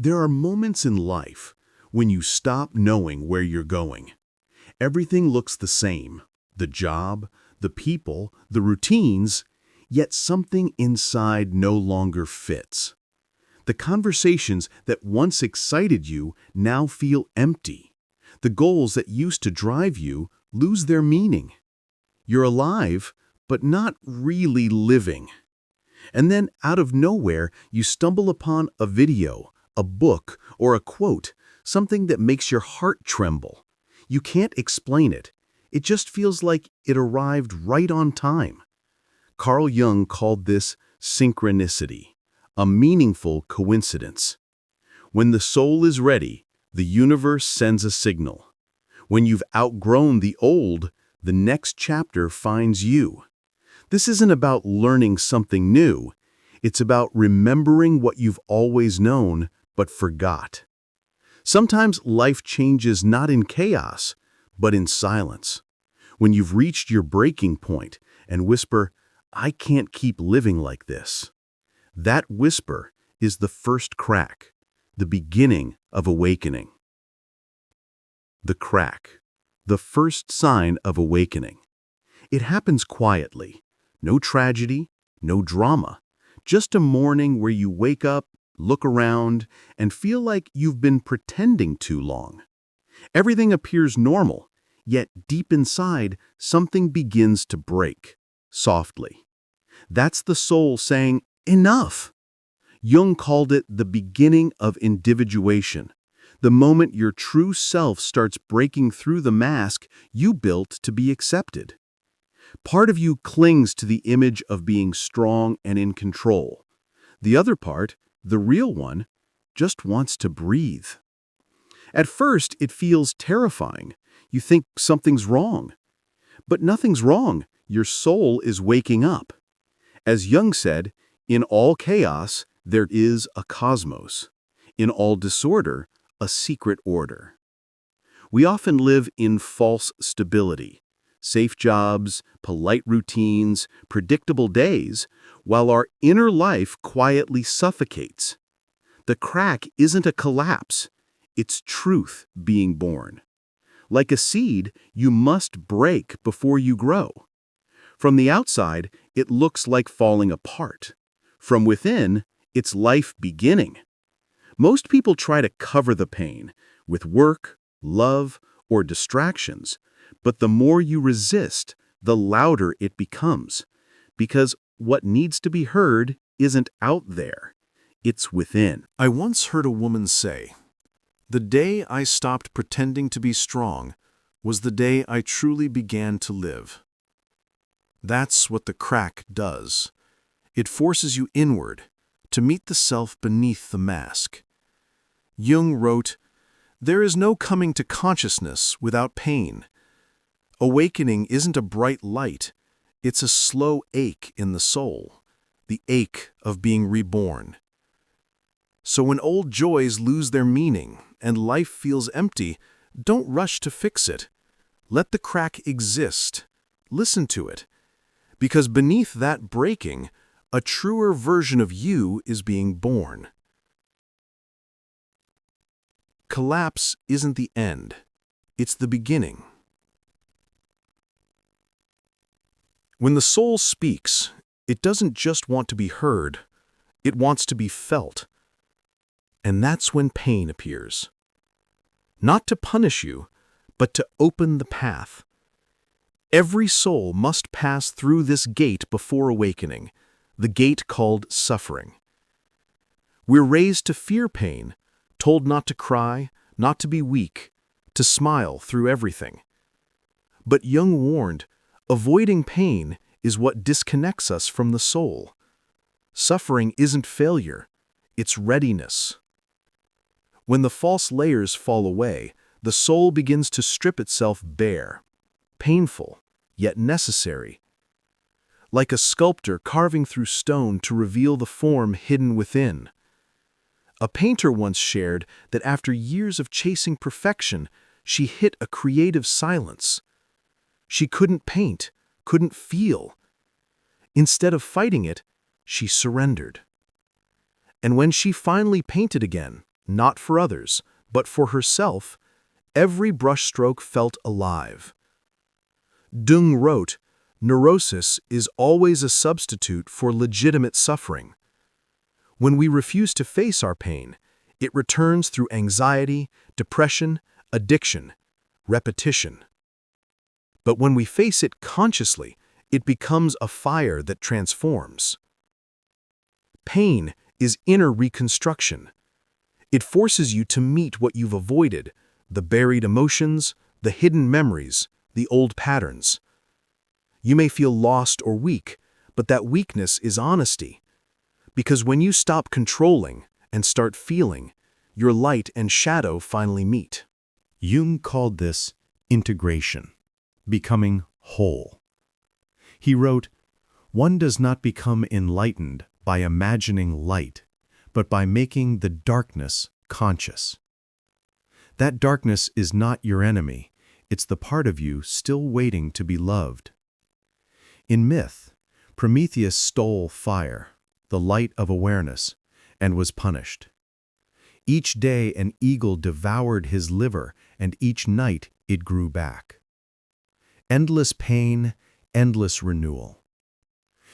There are moments in life when you stop knowing where you're going. Everything looks the same, the job, the people, the routines, yet something inside no longer fits. The conversations that once excited you now feel empty. The goals that used to drive you lose their meaning. You're alive, but not really living. And then out of nowhere, you stumble upon a video, a book, or a quote, something that makes your heart tremble. You can't explain it. It just feels like it arrived right on time. Carl Jung called this synchronicity, a meaningful coincidence. When the soul is ready, the universe sends a signal. When you've outgrown the old, the next chapter finds you. This isn't about learning something new. It's about remembering what you've always known but forgot. Sometimes life changes not in chaos, but in silence. When you've reached your breaking point and whisper, "I can't keep living like this." That whisper is the first crack, the beginning of awakening. The crack, the first sign of awakening. It happens quietly. No tragedy, no drama. Just a morning where you wake up, look around, and feel like you've been pretending too long. Everything appears normal, yet deep inside, something begins to break, softly. That's the soul saying, "Enough." Jung called it the beginning of individuation, the moment your true self starts breaking through the mask you built to be accepted. Part of you clings to the image of being strong and in control. The other part, the real one, just wants to breathe. At first, it feels terrifying. You think something's wrong. But nothing's wrong. Your soul is waking up. As Jung said, in all chaos, there is a cosmos. In all disorder, a secret order. We often live in false stability. Safe jobs, polite routines, predictable days, while our inner life quietly suffocates. The crack isn't a collapse, it's truth being born. Like a seed, you must break before you grow. From the outside, it looks like falling apart. From within, it's life beginning. Most people try to cover the pain with work, love, or distractions. But the more you resist, the louder it becomes. Because what needs to be heard isn't out there. It's within. I once heard a woman say, "The day I stopped pretending to be strong was the day I truly began to live." That's what the crack does. It forces you inward, to meet the self beneath the mask. Jung wrote, "There is no coming to consciousness without pain. Awakening isn't a bright light, it's a slow ache in the soul, the ache of being reborn." So when old joys lose their meaning and life feels empty, don't rush to fix it. Let the crack exist. Listen to it. Because beneath that breaking, a truer version of you is being born. Collapse isn't the end. It's the beginning. When the soul speaks, it doesn't just want to be heard, it wants to be felt. And that's when pain appears. Not to punish you, but to open the path. Every soul must pass through this gate before awakening, the gate called suffering. We're raised to fear pain, told not to cry, not to be weak, to smile through everything. But Jung warned, avoiding pain is what disconnects us from the soul. Suffering isn't failure, it's readiness. When the false layers fall away, the soul begins to strip itself bare. Painful, yet necessary. Like a sculptor carving through stone to reveal the form hidden within. A painter once shared that after years of chasing perfection, she hit a creative silence. She couldn't paint, couldn't feel. Instead of fighting it, she surrendered. And when she finally painted again, not for others, but for herself, every brushstroke felt alive. Jung wrote, "Neurosis is always a substitute for legitimate suffering." When we refuse to face our pain, it returns through anxiety, depression, addiction, repetition. But when we face it consciously, it becomes a fire that transforms. Pain is inner reconstruction. It forces you to meet what you've avoided, the buried emotions, the hidden memories, the old patterns. You may feel lost or weak, but that weakness is honesty. Because when you stop controlling and start feeling, your light and shadow finally meet. Jung called this integration, becoming whole. He wrote, "One does not become enlightened by imagining light, but by making the darkness conscious." That darkness is not your enemy, it's the part of you still waiting to be loved. In myth, Prometheus stole fire, the light of awareness, and was punished. Each day an eagle devoured his liver, and each night it grew back. Endless pain, endless renewal.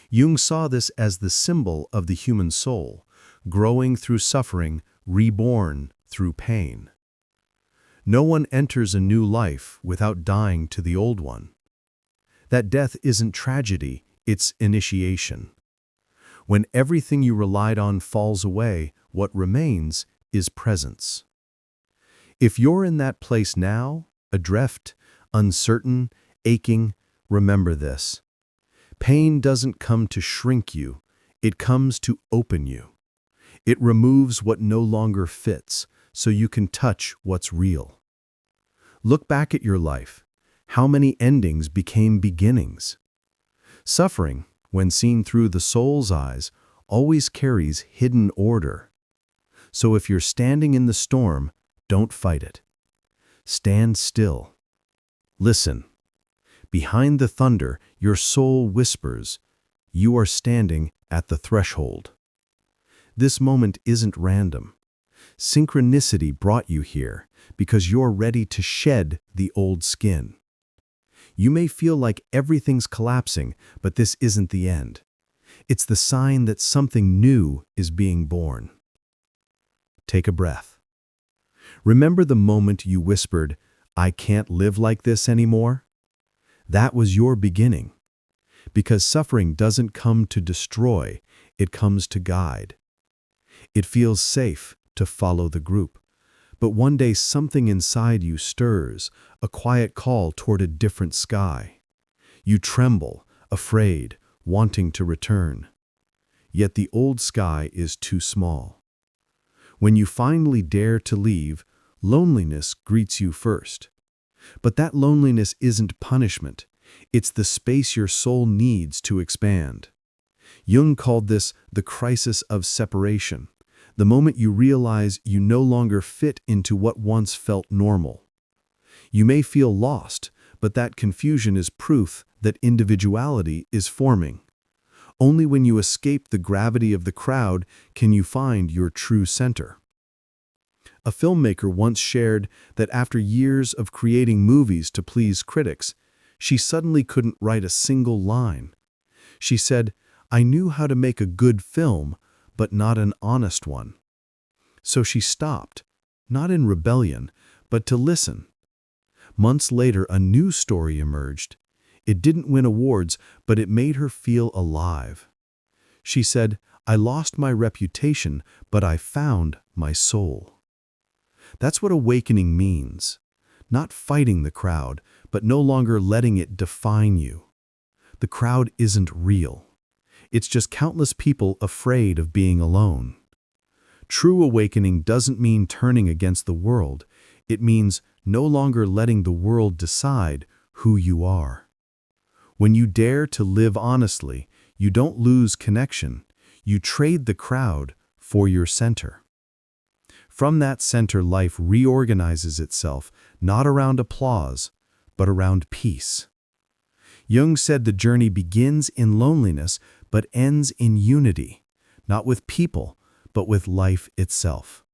Jung saw this as the symbol of the human soul, growing through suffering, reborn through pain. No one enters a new life without dying to the old one. That death isn't tragedy, it's initiation. When everything you relied on falls away, what remains is presence. If you're in that place now, adrift, uncertain, aching, remember this. Pain doesn't come to shrink you, it comes to open you. It removes what no longer fits, so you can touch what's real. Look back at your life. How many endings became beginnings? Suffering, when seen through the soul's eyes, always carries hidden order. So if you're standing in the storm, don't fight it. Stand still. Listen. Behind the thunder, your soul whispers, you are standing at the threshold. This moment isn't random. Synchronicity brought you here because you're ready to shed the old skin. You may feel like everything's collapsing, but this isn't the end. It's the sign that something new is being born. Take a breath. Remember the moment you whispered, "I can't live like this anymore"? That was your beginning. Because suffering doesn't come to destroy, it comes to guide. It feels safe to follow the group. But one day something inside you stirs, a quiet call toward a different sky. You tremble, afraid, wanting to return. Yet the old sky is too small. When you finally dare to leave, loneliness greets you first. But that loneliness isn't punishment. It's the space your soul needs to expand. Jung called this the crisis of separation, the moment you realize you no longer fit into what once felt normal. You may feel lost, but that confusion is proof that individuality is forming. Only when you escape the gravity of the crowd can you find your true center. A filmmaker once shared that after years of creating movies to please critics, she suddenly couldn't write a single line. She said, "I knew how to make a good film, but not an honest one." So she stopped, not in rebellion, but to listen. Months later, a new story emerged. It didn't win awards, but it made her feel alive. She said, "I lost my reputation, but I found my soul." That's what awakening means. Not fighting the crowd, but no longer letting it define you. The crowd isn't real. It's just countless people afraid of being alone. True awakening doesn't mean turning against the world. It means no longer letting the world decide who you are. When you dare to live honestly, you don't lose connection. You trade the crowd for your center. From that center, life reorganizes itself, not around applause, but around peace. Jung said the journey begins in loneliness, but ends in unity, not with people, but with life itself.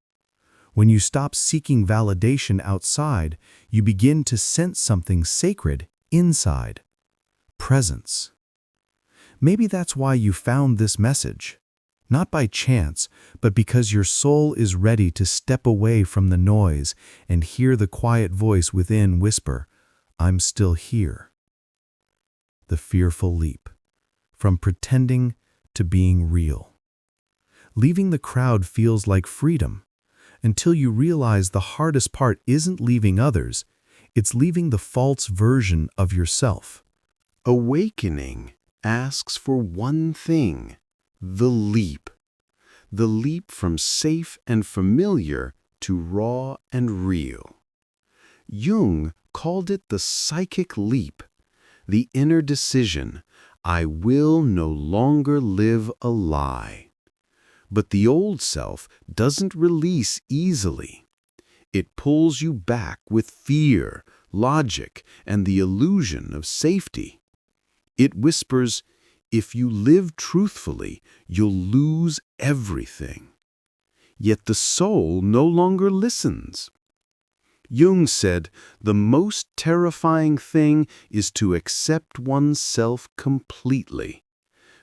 When you stop seeking validation outside, you begin to sense something sacred inside. Presence. Maybe that's why you found this message. Not by chance, but because your soul is ready to step away from the noise and hear the quiet voice within whisper, "I'm still here." The fearful leap. From pretending to being real. Leaving the crowd feels like freedom, until you realize the hardest part isn't leaving others, it's leaving the false version of yourself. Awakening asks for one thing, the leap. The leap from safe and familiar to raw and real. Jung called it the psychic leap, the inner decision, I will no longer live a lie. But the old self doesn't release easily. It pulls you back with fear, logic, and the illusion of safety. It whispers, if you live truthfully, you'll lose everything. Yet the soul no longer listens. Jung said, the most terrifying thing is to accept oneself completely.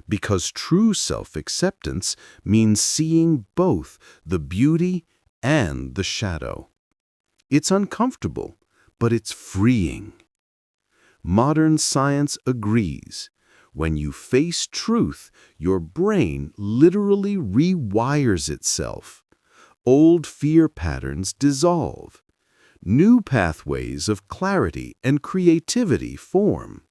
Because true self-acceptance means seeing both the beauty and the shadow. It's uncomfortable, but it's freeing. Modern science agrees. When you face truth, your brain literally rewires itself. Old fear patterns dissolve. New pathways of clarity and creativity form.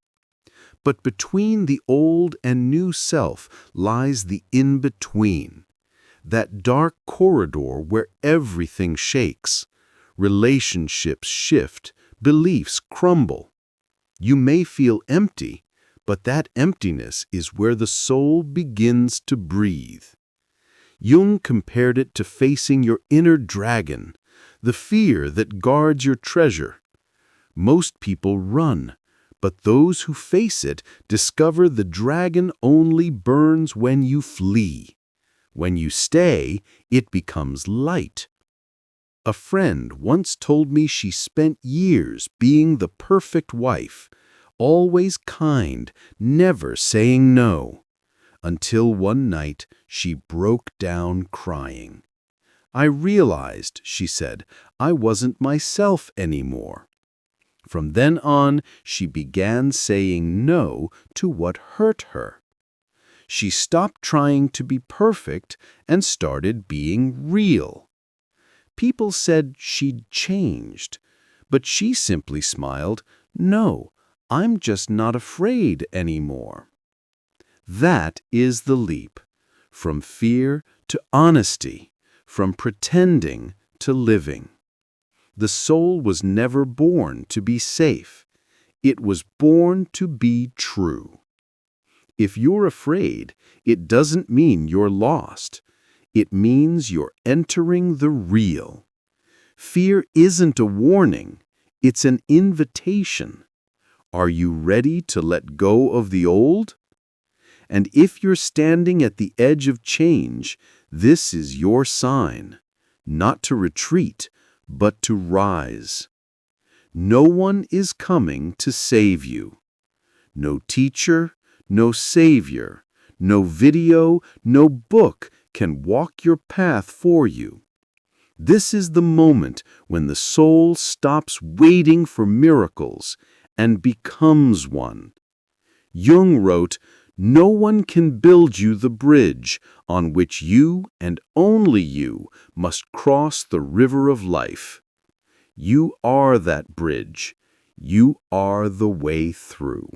But between the old and new self lies the in-between, that dark corridor where everything shakes. Relationships shift, beliefs crumble. You may feel empty, but that emptiness is where the soul begins to breathe. Jung compared it to facing your inner dragon, the fear that guards your treasure. Most people run, but those who face it discover the dragon only burns when you flee. When you stay, it becomes light. A friend once told me she spent years being the perfect wife, always kind, never saying no, until one night she broke down crying. I realized, she said, I wasn't myself anymore. From then on, she began saying no to what hurt her. She stopped trying to be perfect and started being real. People said she'd changed, but she simply smiled, "No, I'm just not afraid anymore." That is the leap, from fear to honesty, from pretending to living. The soul was never born to be safe. It was born to be true. If you're afraid, it doesn't mean you're lost. It means you're entering the real. Fear isn't a warning, it's an invitation. Are you ready to let go of the old? And if you're standing at the edge of change, this is your sign, not to retreat, but to rise. No one is coming to save you. No teacher, no savior, no video, no book can walk your path for you. This is the moment when the soul stops waiting for miracles and becomes one. Jung wrote, "No one can build you the bridge on which you and only you must cross the river of life. You are that bridge. You are the way through."